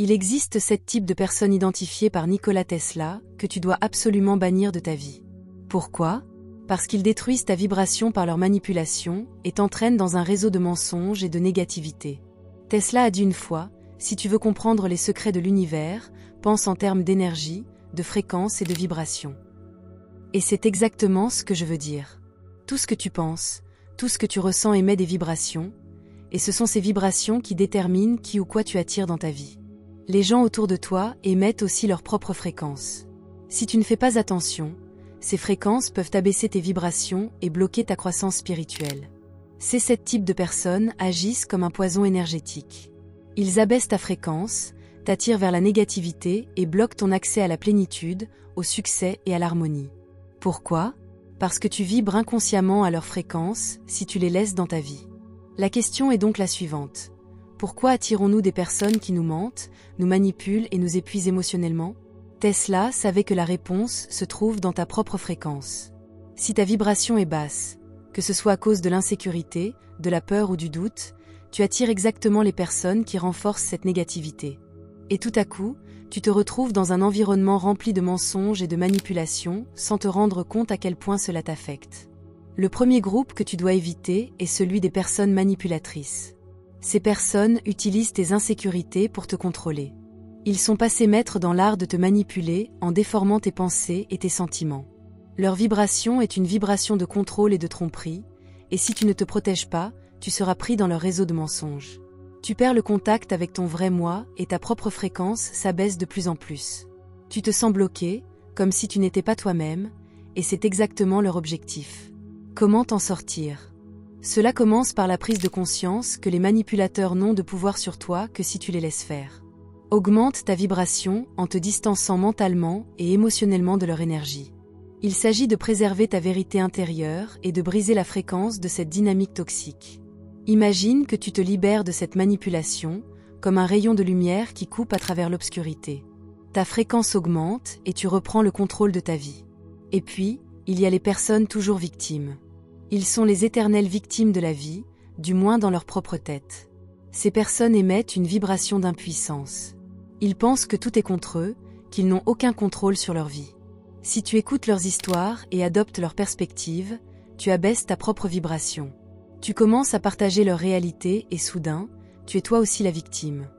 Il existe 7 types de personnes identifiées par Nikola Tesla que tu dois absolument bannir de ta vie. Pourquoi ? Parce qu'ils détruisent ta vibration par leur manipulation et t'entraînent dans un réseau de mensonges et de négativité. Tesla a dit une fois, si tu veux comprendre les secrets de l'univers, pense en termes d'énergie, de fréquence et de vibration. Et c'est exactement ce que je veux dire. Tout ce que tu penses, tout ce que tu ressens émet des vibrations, et ce sont ces vibrations qui déterminent qui ou quoi tu attires dans ta vie. Les gens autour de toi émettent aussi leurs propres fréquences. Si tu ne fais pas attention, ces fréquences peuvent abaisser tes vibrations et bloquer ta croissance spirituelle. Ces 7 types de personnes agissent comme un poison énergétique. Ils abaissent ta fréquence, t'attirent vers la négativité et bloquent ton accès à la plénitude, au succès et à l'harmonie. Pourquoi ? Parce que tu vibres inconsciemment à leur fréquence si tu les laisses dans ta vie. La question est donc la suivante. Pourquoi attirons-nous des personnes qui nous mentent, nous manipulent et nous épuisent émotionnellement ? Tesla savait que la réponse se trouve dans ta propre fréquence. Si ta vibration est basse, que ce soit à cause de l'insécurité, de la peur ou du doute, tu attires exactement les personnes qui renforcent cette négativité. Et tout à coup, tu te retrouves dans un environnement rempli de mensonges et de manipulations sans te rendre compte à quel point cela t'affecte. Le premier groupe que tu dois éviter est celui des personnes manipulatrices. Ces personnes utilisent tes insécurités pour te contrôler. Ils sont passés maîtres dans l'art de te manipuler en déformant tes pensées et tes sentiments. Leur vibration est une vibration de contrôle et de tromperie, et si tu ne te protèges pas, tu seras pris dans leur réseau de mensonges. Tu perds le contact avec ton vrai moi et ta propre fréquence s'abaisse de plus en plus. Tu te sens bloqué, comme si tu n'étais pas toi-même, et c'est exactement leur objectif. Comment t'en sortir ? Cela commence par la prise de conscience que les manipulateurs n'ont de pouvoir sur toi que si tu les laisses faire. Augmente ta vibration en te distançant mentalement et émotionnellement de leur énergie. Il s'agit de préserver ta vérité intérieure et de briser la fréquence de cette dynamique toxique. Imagine que tu te libères de cette manipulation, comme un rayon de lumière qui coupe à travers l'obscurité. Ta fréquence augmente et tu reprends le contrôle de ta vie. Et puis, il y a les personnes toujours victimes. Ils sont les éternelles victimes de la vie, du moins dans leur propre tête. Ces personnes émettent une vibration d'impuissance. Ils pensent que tout est contre eux, qu'ils n'ont aucun contrôle sur leur vie. Si tu écoutes leurs histoires et adoptes leurs perspectives, tu abaisses ta propre vibration. Tu commences à partager leur réalité et soudain, tu es toi aussi la victime.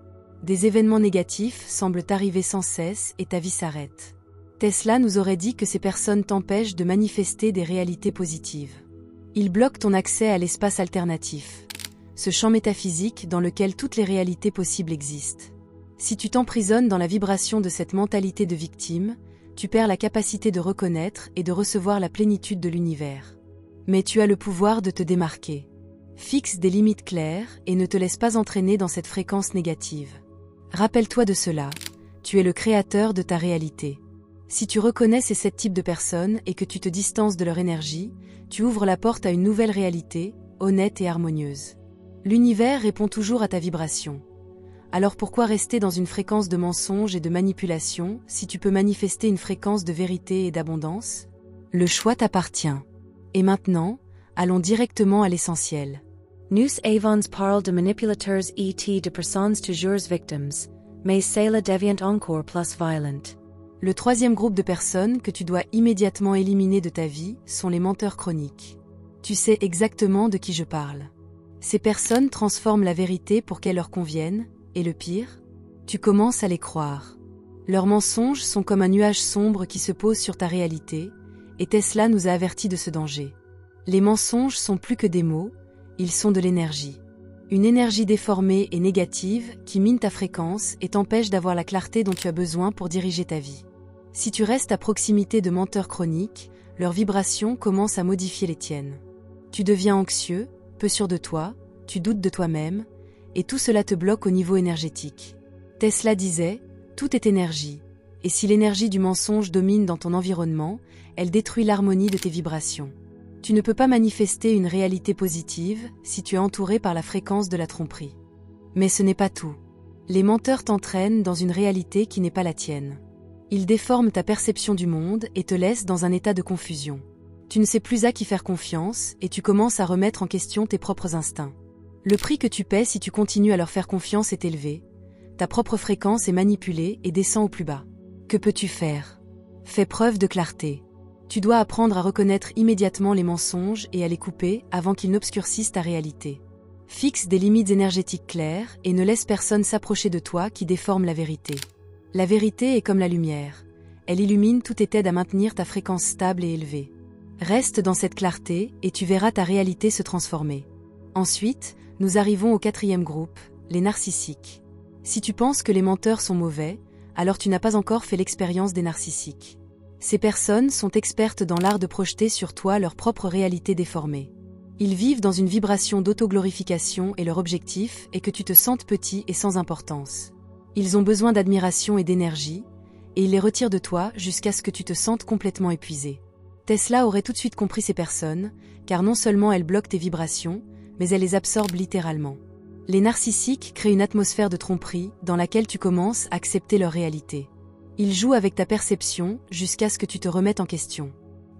Des événements négatifs semblent arriver sans cesse et ta vie s'arrête. Tesla nous aurait dit que ces personnes t'empêchent de manifester des réalités positives. Ils bloquent ton accès à l'espace alternatif, ce champ métaphysique dans lequel toutes les réalités possibles existent. Si tu t'emprisonnes dans la vibration de cette mentalité de victime, tu perds la capacité de reconnaître et de recevoir la plénitude de l'univers. Mais tu as le pouvoir de te démarquer. Fixe des limites claires et ne te laisse pas entraîner dans cette fréquence négative. Rappelle-toi de cela, tu es le créateur de ta réalité. Si tu reconnais ces 7 types de personnes et que tu te distances de leur énergie, tu ouvres la porte à une nouvelle réalité, honnête et harmonieuse. L'univers répond toujours à ta vibration. Alors pourquoi rester dans une fréquence de mensonges et de manipulation si tu peux manifester une fréquence de vérité et d'abondance ? Le choix t'appartient. Et maintenant, allons directement à l'essentiel. Nous avons parlé de manipulateurs et de personnes toujours victimes, mais c'est la devient encore plus violente. Le troisième groupe de personnes que tu dois immédiatement éliminer de ta vie sont les menteurs chroniques. Tu sais exactement de qui je parle. Ces personnes transforment la vérité pour qu'elle leur convienne, et le pire, tu commences à les croire. Leurs mensonges sont comme un nuage sombre qui se pose sur ta réalité, et Tesla nous a avertis de ce danger. Les mensonges sont plus que des mots, ils sont de l'énergie. Une énergie déformée et négative qui mine ta fréquence et t'empêche d'avoir la clarté dont tu as besoin pour diriger ta vie. Si tu restes à proximité de menteurs chroniques, leurs vibrations commencent à modifier les tiennes. Tu deviens anxieux, peu sûr de toi, tu doutes de toi-même, et tout cela te bloque au niveau énergétique. Tesla disait, tout est énergie, et si l'énergie du mensonge domine dans ton environnement, elle détruit l'harmonie de tes vibrations. Tu ne peux pas manifester une réalité positive si tu es entouré par la fréquence de la tromperie. Mais ce n'est pas tout. Les menteurs t'entraînent dans une réalité qui n'est pas la tienne. Ils déforment ta perception du monde et te laissent dans un état de confusion. Tu ne sais plus à qui faire confiance et tu commences à remettre en question tes propres instincts. Le prix que tu paies si tu continues à leur faire confiance est élevé. ta propre fréquence est manipulée et descend au plus bas. Que peux-tu faire? Fais preuve de clarté. Tu dois apprendre à reconnaître immédiatement les mensonges et à les couper avant qu'ils n'obscurcissent ta réalité. Fixe des limites énergétiques claires et ne laisse personne s'approcher de toi qui déforme la vérité. La vérité est comme la lumière. Elle illumine tout et t'aide à maintenir ta fréquence stable et élevée. Reste dans cette clarté et tu verras ta réalité se transformer. Ensuite, nous arrivons au 4e groupe, les narcissiques. Si tu penses que les menteurs sont mauvais, alors tu n'as pas encore fait l'expérience des narcissiques. Ces personnes sont expertes dans l'art de projeter sur toi leur propre réalité déformée. Ils vivent dans une vibration d'autoglorification et leur objectif est que tu te sentes petit et sans importance. Ils ont besoin d'admiration et d'énergie, et ils les retirent de toi jusqu'à ce que tu te sentes complètement épuisé. Tesla aurait tout de suite compris ces personnes, car non seulement elles bloquent tes vibrations, mais elles les absorbent littéralement. Les narcissiques créent une atmosphère de tromperie dans laquelle tu commences à accepter leur réalité. Ils jouent avec ta perception jusqu'à ce que tu te remettes en question.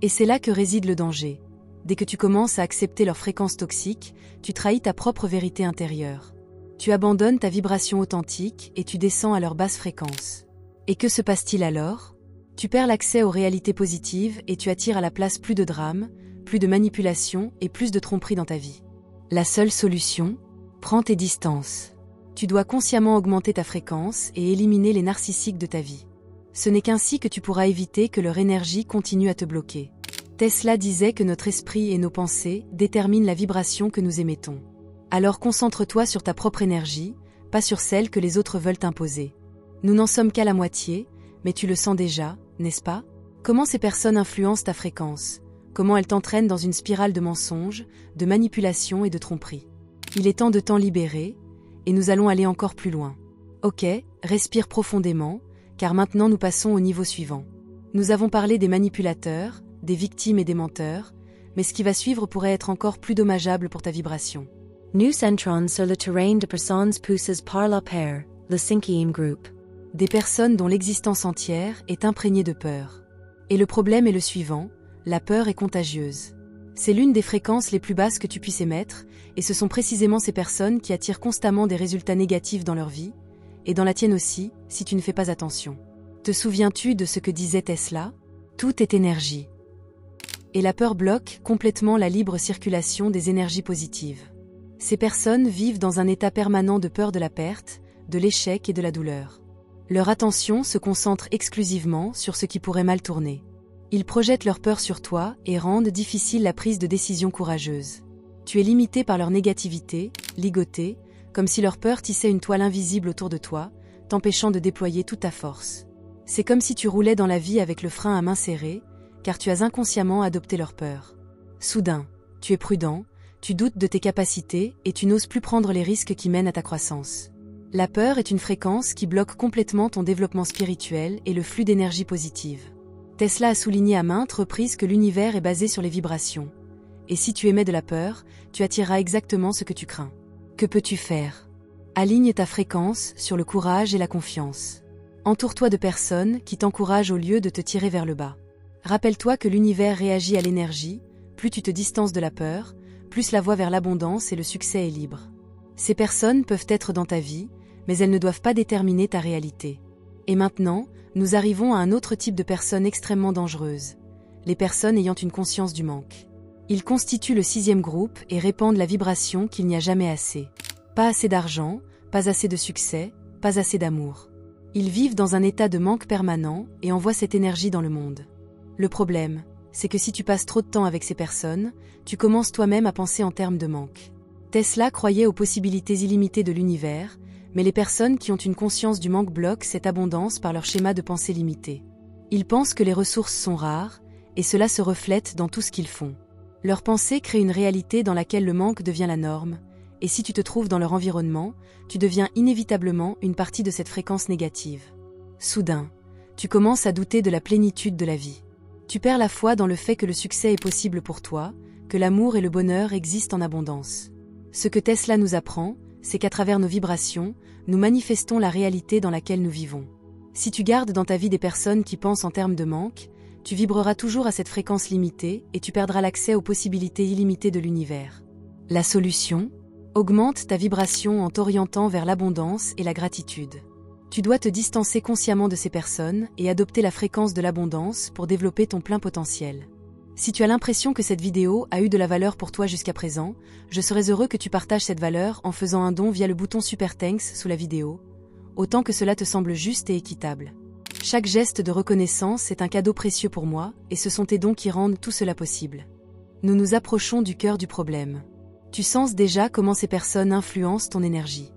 Et c'est là que réside le danger. Dès que tu commences à accepter leurs fréquences toxiques, tu trahis ta propre vérité intérieure. Tu abandonnes ta vibration authentique et tu descends à leur basse fréquence. Et que se passe-t-il alors? Tu perds l'accès aux réalités positives et tu attires à la place plus de drame, plus de manipulation et plus de tromperie dans ta vie. La seule solution? Prends tes distances. Tu dois consciemment augmenter ta fréquence et éliminer les narcissiques de ta vie. Ce n'est qu'ainsi que tu pourras éviter que leur énergie continue à te bloquer. Tesla disait que notre esprit et nos pensées déterminent la vibration que nous émettons. Alors concentre-toi sur ta propre énergie, pas sur celle que les autres veulent t'imposer. Nous n'en sommes qu'à la moitié, mais tu le sens déjà, n'est-ce pas? Comment ces personnes influencent ta fréquence? Comment elles t'entraînent dans une spirale de mensonges, de manipulation et de tromperie? Il est temps de t'en libérer, et nous allons aller encore plus loin. Ok, respire profondément, car maintenant nous passons au niveau suivant. Nous avons parlé des manipulateurs, des victimes et des menteurs, mais ce qui va suivre pourrait être encore plus dommageable pour ta vibration. Nous entrons sur le terrain de personnes poussées par la peur, le 5e groupe. Des personnes dont l'existence entière est imprégnée de peur. Et le problème est le suivant, la peur est contagieuse. C'est l'une des fréquences les plus basses que tu puisses émettre, et ce sont précisément ces personnes qui attirent constamment des résultats négatifs dans leur vie, et dans la tienne aussi, si tu ne fais pas attention. Te souviens-tu de ce que disait Tesla? Tout est énergie. Et la peur bloque complètement la libre circulation des énergies positives. Ces personnes vivent dans un état permanent de peur de la perte, de l'échec et de la douleur. Leur attention se concentre exclusivement sur ce qui pourrait mal tourner. Ils projettent leur peur sur toi et rendent difficile la prise de décision courageuse. Tu es limité par leur négativité, ligoté, comme si leur peur tissait une toile invisible autour de toi, t'empêchant de déployer toute ta force. C'est comme si tu roulais dans la vie avec le frein à main serré, car tu as inconsciemment adopté leur peur. Soudain, tu es prudent, tu doutes de tes capacités et tu n'oses plus prendre les risques qui mènent à ta croissance. La peur est une fréquence qui bloque complètement ton développement spirituel et le flux d'énergie positive. Tesla a souligné à maintes reprises que l'univers est basé sur les vibrations. Et si tu émets de la peur, tu attireras exactement ce que tu crains. Que peux-tu faire? Aligne ta fréquence sur le courage et la confiance. Entoure-toi de personnes qui t'encouragent au lieu de te tirer vers le bas. Rappelle-toi que l'univers réagit à l'énergie, plus tu te distances de la peur, plus la voie vers l'abondance et le succès est libre. Ces personnes peuvent être dans ta vie, mais elles ne doivent pas déterminer ta réalité. Et maintenant, nous arrivons à un autre type de personnes extrêmement dangereuses, les personnes ayant une conscience du manque. Ils constituent le 6e groupe et répandent la vibration qu'il n'y a jamais assez. Pas assez d'argent, pas assez de succès, pas assez d'amour. Ils vivent dans un état de manque permanent et envoient cette énergie dans le monde. Le problème, c'est que si tu passes trop de temps avec ces personnes, tu commences toi-même à penser en termes de manque. Tesla croyait aux possibilités illimitées de l'univers, mais les personnes qui ont une conscience du manque bloquent cette abondance par leur schéma de pensée limité. Ils pensent que les ressources sont rares, et cela se reflète dans tout ce qu'ils font. Leur pensée crée une réalité dans laquelle le manque devient la norme, et si tu te trouves dans leur environnement, tu deviens inévitablement une partie de cette fréquence négative. Soudain, tu commences à douter de la plénitude de la vie. Tu perds la foi dans le fait que le succès est possible pour toi, que l'amour et le bonheur existent en abondance. Ce que Tesla nous apprend, c'est qu'à travers nos vibrations, nous manifestons la réalité dans laquelle nous vivons. Si tu gardes dans ta vie des personnes qui pensent en termes de manque, tu vibreras toujours à cette fréquence limitée et tu perdras l'accès aux possibilités illimitées de l'univers. La solution? Augmente ta vibration en t'orientant vers l'abondance et la gratitude. Tu dois te distancer consciemment de ces personnes et adopter la fréquence de l'abondance pour développer ton plein potentiel. Si tu as l'impression que cette vidéo a eu de la valeur pour toi jusqu'à présent, je serais heureux que tu partages cette valeur en faisant un don via le bouton Super Thanks sous la vidéo, autant que cela te semble juste et équitable. Chaque geste de reconnaissance est un cadeau précieux pour moi, et ce sont tes dons qui rendent tout cela possible. Nous nous approchons du cœur du problème. Tu sens déjà comment ces personnes influencent ton énergie.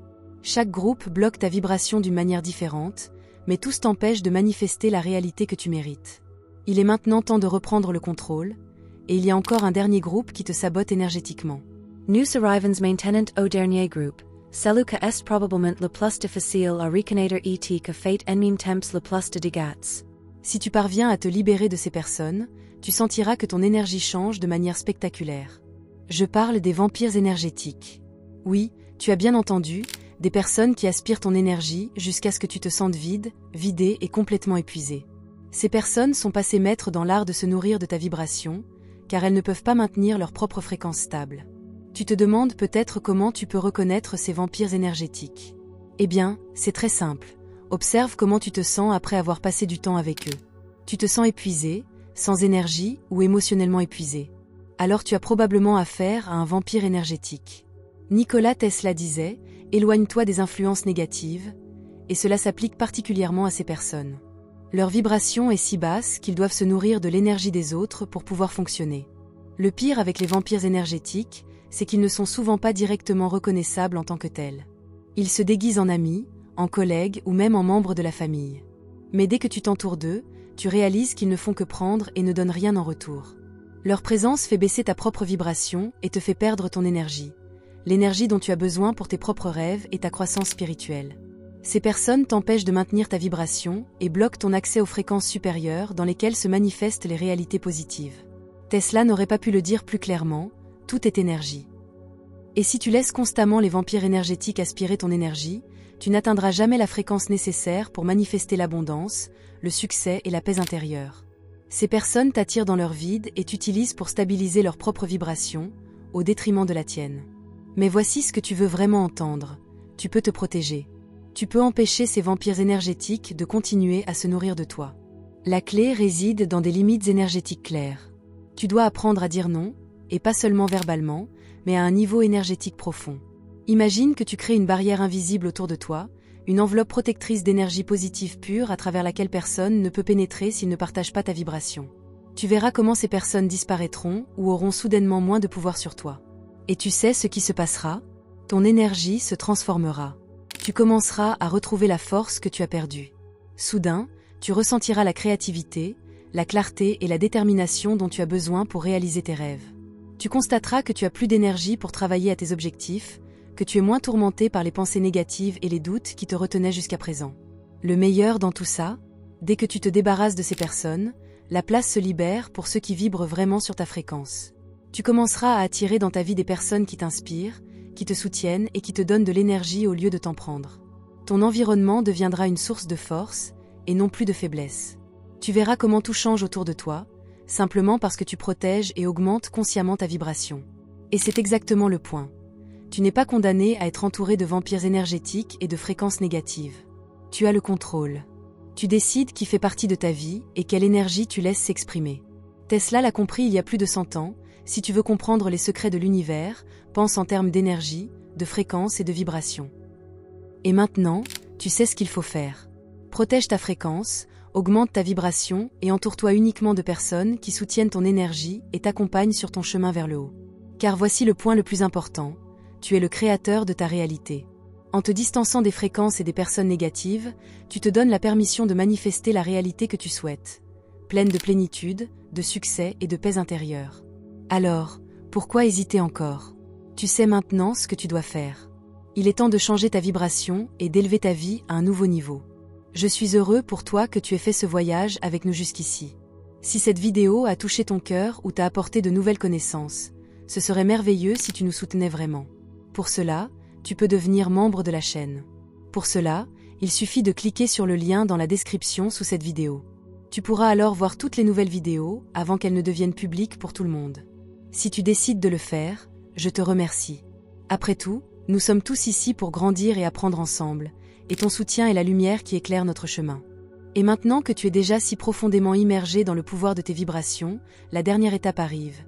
Chaque groupe bloque ta vibration d'une manière différente, mais tous t'empêchent de manifester la réalité que tu mérites. Il est maintenant temps de reprendre le contrôle, et il y a encore un dernier groupe qui te sabote énergétiquement. Nu arrivens maintenant au dernier groupe. Celui que est probablement le plus difficile à reconnaître et que fait en même temps le plus de dégâts. Si tu parviens à te libérer de ces personnes, tu sentiras que ton énergie change de manière spectaculaire. Je parle des vampires énergétiques. Oui, tu as bien entendu, des personnes qui aspirent ton énergie jusqu'à ce que tu te sentes vide, vidé et complètement épuisé. Ces personnes sont passées maîtres dans l'art de se nourrir de ta vibration, car elles ne peuvent pas maintenir leur propre fréquence stable. Tu te demandes peut-être comment tu peux reconnaître ces vampires énergétiques. Eh bien, c'est très simple. Observe comment tu te sens après avoir passé du temps avec eux. Tu te sens épuisé, sans énergie ou émotionnellement épuisé. Alors tu as probablement affaire à un vampire énergétique. Nikola Tesla disait « Éloigne-toi des influences négatives », et cela s'applique particulièrement à ces personnes. Leur vibration est si basse qu'ils doivent se nourrir de l'énergie des autres pour pouvoir fonctionner. Le pire avec les vampires énergétiques, c'est qu'ils ne sont souvent pas directement reconnaissables en tant que tels. Ils se déguisent en amis, en collègues ou même en membres de la famille. Mais dès que tu t'entoures d'eux, tu réalises qu'ils ne font que prendre et ne donnent rien en retour. Leur présence fait baisser ta propre vibration et te fait perdre ton énergie. L'énergie dont tu as besoin pour tes propres rêves et ta croissance spirituelle. Ces personnes t'empêchent de maintenir ta vibration et bloquent ton accès aux fréquences supérieures dans lesquelles se manifestent les réalités positives. Tesla n'aurait pas pu le dire plus clairement, tout est énergie. Et si tu laisses constamment les vampires énergétiques aspirer ton énergie, tu n'atteindras jamais la fréquence nécessaire pour manifester l'abondance, le succès et la paix intérieure. Ces personnes t'attirent dans leur vide et t'utilisent pour stabiliser leur propre vibration, au détriment de la tienne. Mais voici ce que tu veux vraiment entendre. Tu peux te protéger. Tu peux empêcher ces vampires énergétiques de continuer à se nourrir de toi. La clé réside dans des limites énergétiques claires. Tu dois apprendre à dire non, et pas seulement verbalement, mais à un niveau énergétique profond. Imagine que tu crées une barrière invisible autour de toi, une enveloppe protectrice d'énergie positive pure à travers laquelle personne ne peut pénétrer s'il ne partage pas ta vibration. Tu verras comment ces personnes disparaîtront ou auront soudainement moins de pouvoir sur toi. Et tu sais ce qui se passera? Ton énergie se transformera. Tu commenceras à retrouver la force que tu as perdue. Soudain, tu ressentiras la créativité, la clarté et la détermination dont tu as besoin pour réaliser tes rêves. Tu constateras que tu as plus d'énergie pour travailler à tes objectifs, que tu es moins tourmenté par les pensées négatives et les doutes qui te retenaient jusqu'à présent. Le meilleur dans tout ça, dès que tu te débarrasses de ces personnes, la place se libère pour ceux qui vibrent vraiment sur ta fréquence. Tu commenceras à attirer dans ta vie des personnes qui t'inspirent, qui te soutiennent et qui te donnent de l'énergie au lieu de t'en prendre. Ton environnement deviendra une source de force et non plus de faiblesse. Tu verras comment tout change autour de toi, simplement parce que tu protèges et augmentes consciemment ta vibration. Et c'est exactement le point. Tu n'es pas condamné à être entouré de vampires énergétiques et de fréquences négatives. Tu as le contrôle. Tu décides qui fait partie de ta vie et quelle énergie tu laisses s'exprimer. Tesla l'a compris il y a plus de 100 ans. Si tu veux comprendre les secrets de l'univers, pense en termes d'énergie, de fréquence et de vibration. Et maintenant, tu sais ce qu'il faut faire. Protège ta fréquence, augmente ta vibration et entoure-toi uniquement de personnes qui soutiennent ton énergie et t'accompagnent sur ton chemin vers le haut. Car voici le point le plus important, tu es le créateur de ta réalité. En te distançant des fréquences et des personnes négatives, tu te donnes la permission de manifester la réalité que tu souhaites, pleine de plénitude, de succès et de paix intérieure. Alors, pourquoi hésiter encore? Tu sais maintenant ce que tu dois faire. Il est temps de changer ta vibration et d'élever ta vie à un nouveau niveau. Je suis heureux pour toi que tu aies fait ce voyage avec nous jusqu'ici. Si cette vidéo a touché ton cœur ou t'a apporté de nouvelles connaissances, ce serait merveilleux si tu nous soutenais vraiment. Pour cela, tu peux devenir membre de la chaîne. Pour cela, il suffit de cliquer sur le lien dans la description sous cette vidéo. Tu pourras alors voir toutes les nouvelles vidéos avant qu'elles ne deviennent publiques pour tout le monde. Si tu décides de le faire, je te remercie. Après tout, nous sommes tous ici pour grandir et apprendre ensemble, et ton soutien est la lumière qui éclaire notre chemin. Et maintenant que tu es déjà si profondément immergé dans le pouvoir de tes vibrations, la dernière étape arrive.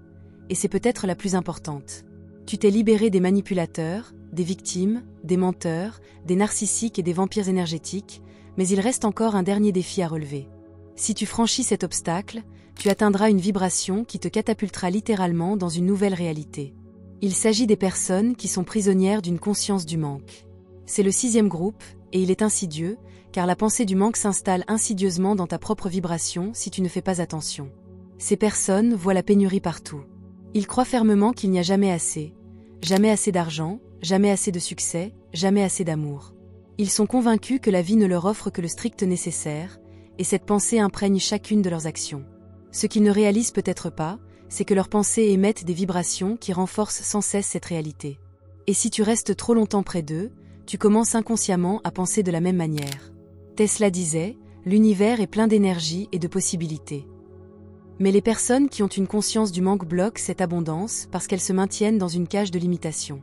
Et c'est peut-être la plus importante. Tu t'es libéré des manipulateurs, des victimes, des menteurs, des narcissiques et des vampires énergétiques, mais il reste encore un dernier défi à relever. Si tu franchis cet obstacle, tu atteindras une vibration qui te catapultera littéralement dans une nouvelle réalité. Il s'agit des personnes qui sont prisonnières d'une conscience du manque. C'est le 6e groupe, et il est insidieux, car la pensée du manque s'installe insidieusement dans ta propre vibration si tu ne fais pas attention. Ces personnes voient la pénurie partout. Ils croient fermement qu'il n'y a jamais assez d'argent, jamais assez de succès, jamais assez d'amour. Ils sont convaincus que la vie ne leur offre que le strict nécessaire, et cette pensée imprègne chacune de leurs actions. Ce qu'ils ne réalisent peut-être pas, c'est que leurs pensées émettent des vibrations qui renforcent sans cesse cette réalité. Et si tu restes trop longtemps près d'eux, tu commences inconsciemment à penser de la même manière. Tesla disait, l'univers est plein d'énergie et de possibilités. Mais les personnes qui ont une conscience du manque bloquent cette abondance parce qu'elles se maintiennent dans une cage de limitation.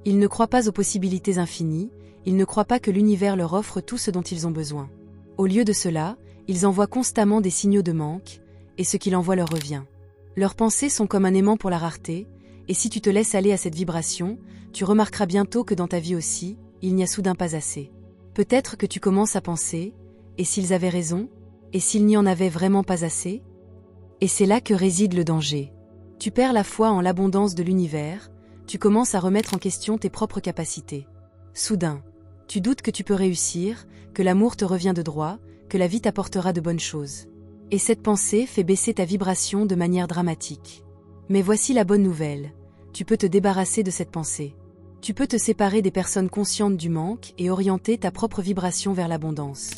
Ils ne croient pas aux possibilités infinies, ils ne croient pas que l'univers leur offre tout ce dont ils ont besoin. Au lieu de cela, ils envoient constamment des signaux de manque, et ce qu'il envoie leur revient. Leurs pensées sont comme un aimant pour la rareté, et si tu te laisses aller à cette vibration, tu remarqueras bientôt que dans ta vie aussi, il n'y a soudain pas assez. Peut-être que tu commences à penser, et s'ils avaient raison, et s'il n'y en avait vraiment pas assez? Et c'est là que réside le danger. Tu perds la foi en l'abondance de l'univers, tu commences à remettre en question tes propres capacités. Soudain, tu doutes que tu peux réussir, que l'amour te revient de droit, que la vie t'apportera de bonnes choses. Et cette pensée fait baisser ta vibration de manière dramatique. Mais voici la bonne nouvelle, tu peux te débarrasser de cette pensée. Tu peux te séparer des personnes conscientes du manque et orienter ta propre vibration vers l'abondance.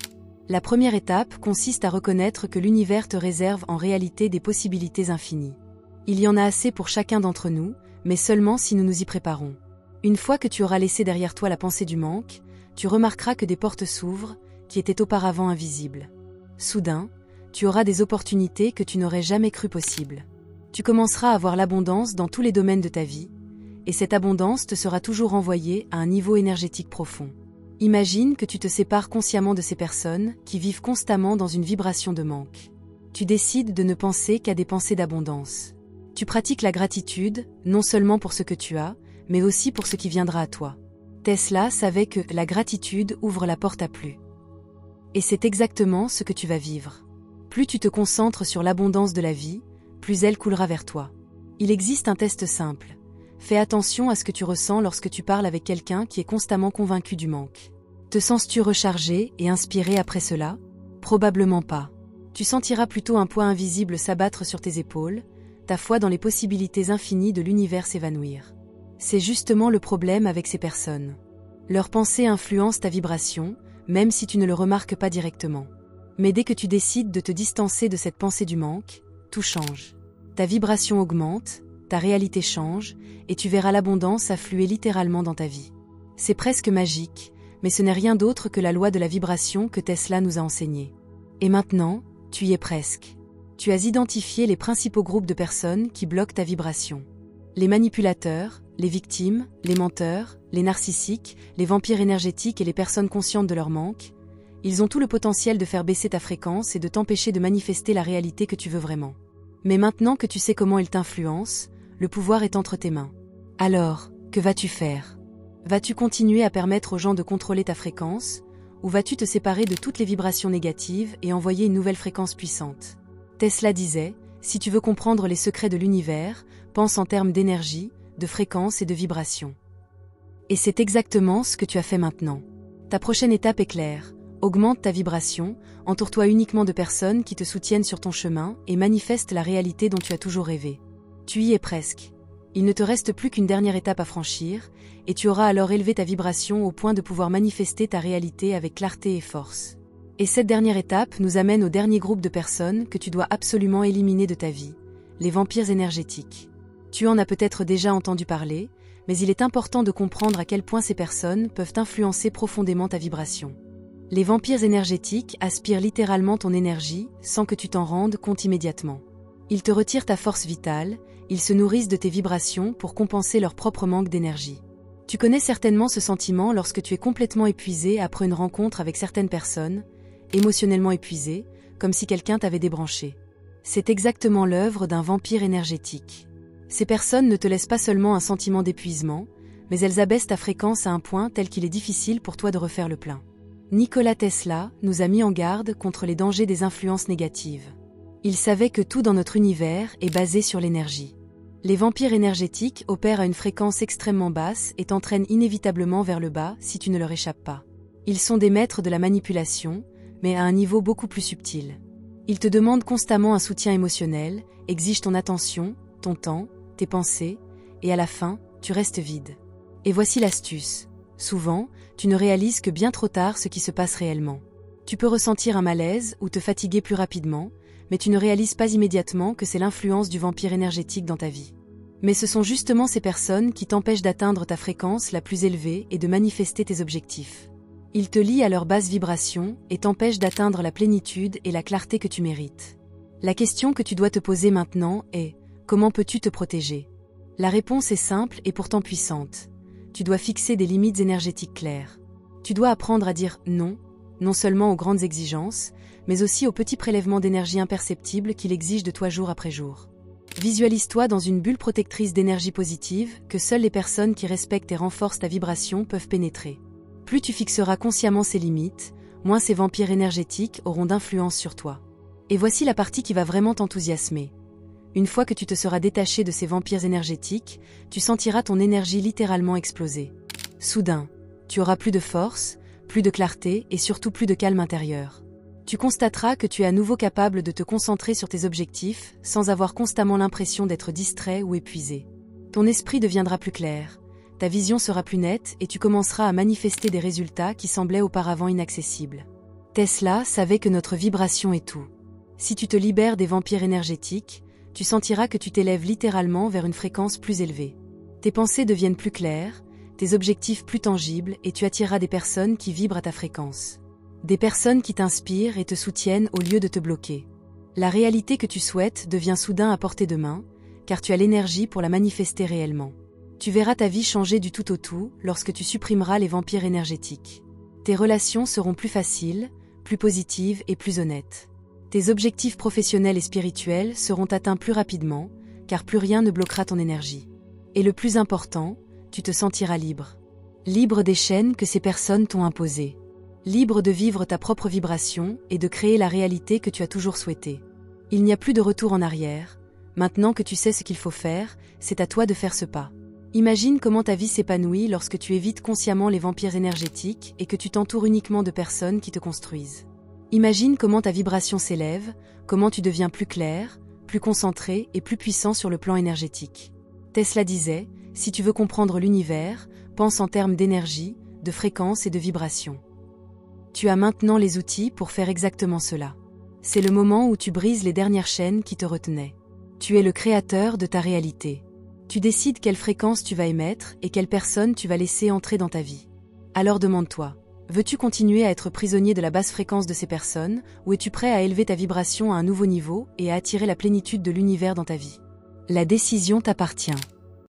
La première étape consiste à reconnaître que l'univers te réserve en réalité des possibilités infinies. Il y en a assez pour chacun d'entre nous, mais seulement si nous nous y préparons. Une fois que tu auras laissé derrière toi la pensée du manque, tu remarqueras que des portes s'ouvrent, qui étaient auparavant invisibles. Soudain, tu auras des opportunités que tu n'aurais jamais cru possibles. Tu commenceras à voir l'abondance dans tous les domaines de ta vie, et cette abondance te sera toujours envoyée à un niveau énergétique profond. Imagine que tu te sépares consciemment de ces personnes qui vivent constamment dans une vibration de manque. Tu décides de ne penser qu'à des pensées d'abondance. Tu pratiques la gratitude, non seulement pour ce que tu as, mais aussi pour ce qui viendra à toi. Tesla savait que la gratitude ouvre la porte à plus. Et c'est exactement ce que tu vas vivre. Plus tu te concentres sur l'abondance de la vie, plus elle coulera vers toi. Il existe un test simple. Fais attention à ce que tu ressens lorsque tu parles avec quelqu'un qui est constamment convaincu du manque. Te sens-tu rechargé et inspiré après cela? Probablement pas. Tu sentiras plutôt un poids invisible s'abattre sur tes épaules, ta foi dans les possibilités infinies de l'univers s'évanouir. C'est justement le problème avec ces personnes. Leurs pensées influencent ta vibration, même si tu ne le remarques pas directement. Mais dès que tu décides de te distancer de cette pensée du manque, tout change. Ta vibration augmente, ta réalité change, et tu verras l'abondance affluer littéralement dans ta vie. C'est presque magique, mais ce n'est rien d'autre que la loi de la vibration que Tesla nous a enseignée. Et maintenant, tu y es presque. Tu as identifié les principaux groupes de personnes qui bloquent ta vibration. Les manipulateurs, les victimes, les menteurs, les narcissiques, les vampires énergétiques et les personnes conscientes de leur manque, ils ont tout le potentiel de faire baisser ta fréquence et de t'empêcher de manifester la réalité que tu veux vraiment. Mais maintenant que tu sais comment ils t'influencent, le pouvoir est entre tes mains. Alors, que vas-tu faire? Vas-tu continuer à permettre aux gens de contrôler ta fréquence, ou vas-tu te séparer de toutes les vibrations négatives et envoyer une nouvelle fréquence puissante? Tesla disait, si tu veux comprendre les secrets de l'univers, pense en termes d'énergie, de fréquence et de vibration. Et c'est exactement ce que tu as fait maintenant. Ta prochaine étape est claire. Augmente ta vibration, entoure-toi uniquement de personnes qui te soutiennent sur ton chemin et manifeste la réalité dont tu as toujours rêvé. Tu y es presque. Il ne te reste plus qu'une dernière étape à franchir, et tu auras alors élevé ta vibration au point de pouvoir manifester ta réalité avec clarté et force. Et cette dernière étape nous amène au dernier groupe de personnes que tu dois absolument éliminer de ta vie, les vampires énergétiques. Tu en as peut-être déjà entendu parler, mais il est important de comprendre à quel point ces personnes peuvent influencer profondément ta vibration. Les vampires énergétiques aspirent littéralement ton énergie sans que tu t'en rendes compte immédiatement. Ils te retirent ta force vitale, ils se nourrissent de tes vibrations pour compenser leur propre manque d'énergie. Tu connais certainement ce sentiment lorsque tu es complètement épuisé après une rencontre avec certaines personnes, émotionnellement épuisé, comme si quelqu'un t'avait débranché. C'est exactement l'œuvre d'un vampire énergétique. Ces personnes ne te laissent pas seulement un sentiment d'épuisement, mais elles abaissent ta fréquence à un point tel qu'il est difficile pour toi de refaire le plein. Nikola Tesla nous a mis en garde contre les dangers des influences négatives. Il savait que tout dans notre univers est basé sur l'énergie. Les vampires énergétiques opèrent à une fréquence extrêmement basse et t'entraînent inévitablement vers le bas si tu ne leur échappes pas. Ils sont des maîtres de la manipulation, mais à un niveau beaucoup plus subtil. Ils te demandent constamment un soutien émotionnel, exigent ton attention, ton temps, tes pensées, et à la fin, tu restes vide. Et voici l'astuce. Souvent, tu ne réalises que bien trop tard ce qui se passe réellement. Tu peux ressentir un malaise ou te fatiguer plus rapidement, mais tu ne réalises pas immédiatement que c'est l'influence du vampire énergétique dans ta vie. Mais ce sont justement ces personnes qui t'empêchent d'atteindre ta fréquence la plus élevée et de manifester tes objectifs. Ils te lient à leur basse vibration et t'empêchent d'atteindre la plénitude et la clarté que tu mérites. La question que tu dois te poser maintenant est: comment peux-tu te protéger? La réponse est simple et pourtant puissante. Tu dois fixer des limites énergétiques claires. Tu dois apprendre à dire non, non seulement aux grandes exigences, mais aussi aux petits prélèvements d'énergie imperceptibles qu'il exige de toi jour après jour. Visualise-toi dans une bulle protectrice d'énergie positive que seules les personnes qui respectent et renforcent ta vibration peuvent pénétrer. Plus tu fixeras consciemment ces limites, moins ces vampires énergétiques auront d'influence sur toi. Et voici la partie qui va vraiment t'enthousiasmer. Une fois que tu te seras détaché de ces vampires énergétiques, tu sentiras ton énergie littéralement exploser. Soudain, tu auras plus de force, plus de clarté et surtout plus de calme intérieur. Tu constateras que tu es à nouveau capable de te concentrer sur tes objectifs sans avoir constamment l'impression d'être distrait ou épuisé. Ton esprit deviendra plus clair, ta vision sera plus nette et tu commenceras à manifester des résultats qui semblaient auparavant inaccessibles. Tesla savait que notre vibration est tout. Si tu te libères des vampires énergétiques, tu sentiras que tu t'élèves littéralement vers une fréquence plus élevée. Tes pensées deviennent plus claires, tes objectifs plus tangibles et tu attireras des personnes qui vibrent à ta fréquence. Des personnes qui t'inspirent et te soutiennent au lieu de te bloquer. La réalité que tu souhaites devient soudain à portée de main, car tu as l'énergie pour la manifester réellement. Tu verras ta vie changer du tout au tout lorsque tu supprimeras les vampires énergétiques. Tes relations seront plus faciles, plus positives et plus honnêtes. Tes objectifs professionnels et spirituels seront atteints plus rapidement, car plus rien ne bloquera ton énergie. Et le plus important, tu te sentiras libre. Libre des chaînes que ces personnes t'ont imposées. Libre de vivre ta propre vibration et de créer la réalité que tu as toujours souhaitée. Il n'y a plus de retour en arrière. Maintenant que tu sais ce qu'il faut faire, c'est à toi de faire ce pas. Imagine comment ta vie s'épanouit lorsque tu évites consciemment les vampires énergétiques et que tu t'entoures uniquement de personnes qui te construisent. Imagine comment ta vibration s'élève, comment tu deviens plus clair, plus concentré et plus puissant sur le plan énergétique. Tesla disait, si tu veux comprendre l'univers, pense en termes d'énergie, de fréquence et de vibration. Tu as maintenant les outils pour faire exactement cela. C'est le moment où tu brises les dernières chaînes qui te retenaient. Tu es le créateur de ta réalité. Tu décides quelle fréquence tu vas émettre et quelle personne tu vas laisser entrer dans ta vie. Alors demande-toi, veux-tu continuer à être prisonnier de la basse fréquence de ces personnes, ou es-tu prêt à élever ta vibration à un nouveau niveau et à attirer la plénitude de l'univers dans ta vie? La décision t'appartient.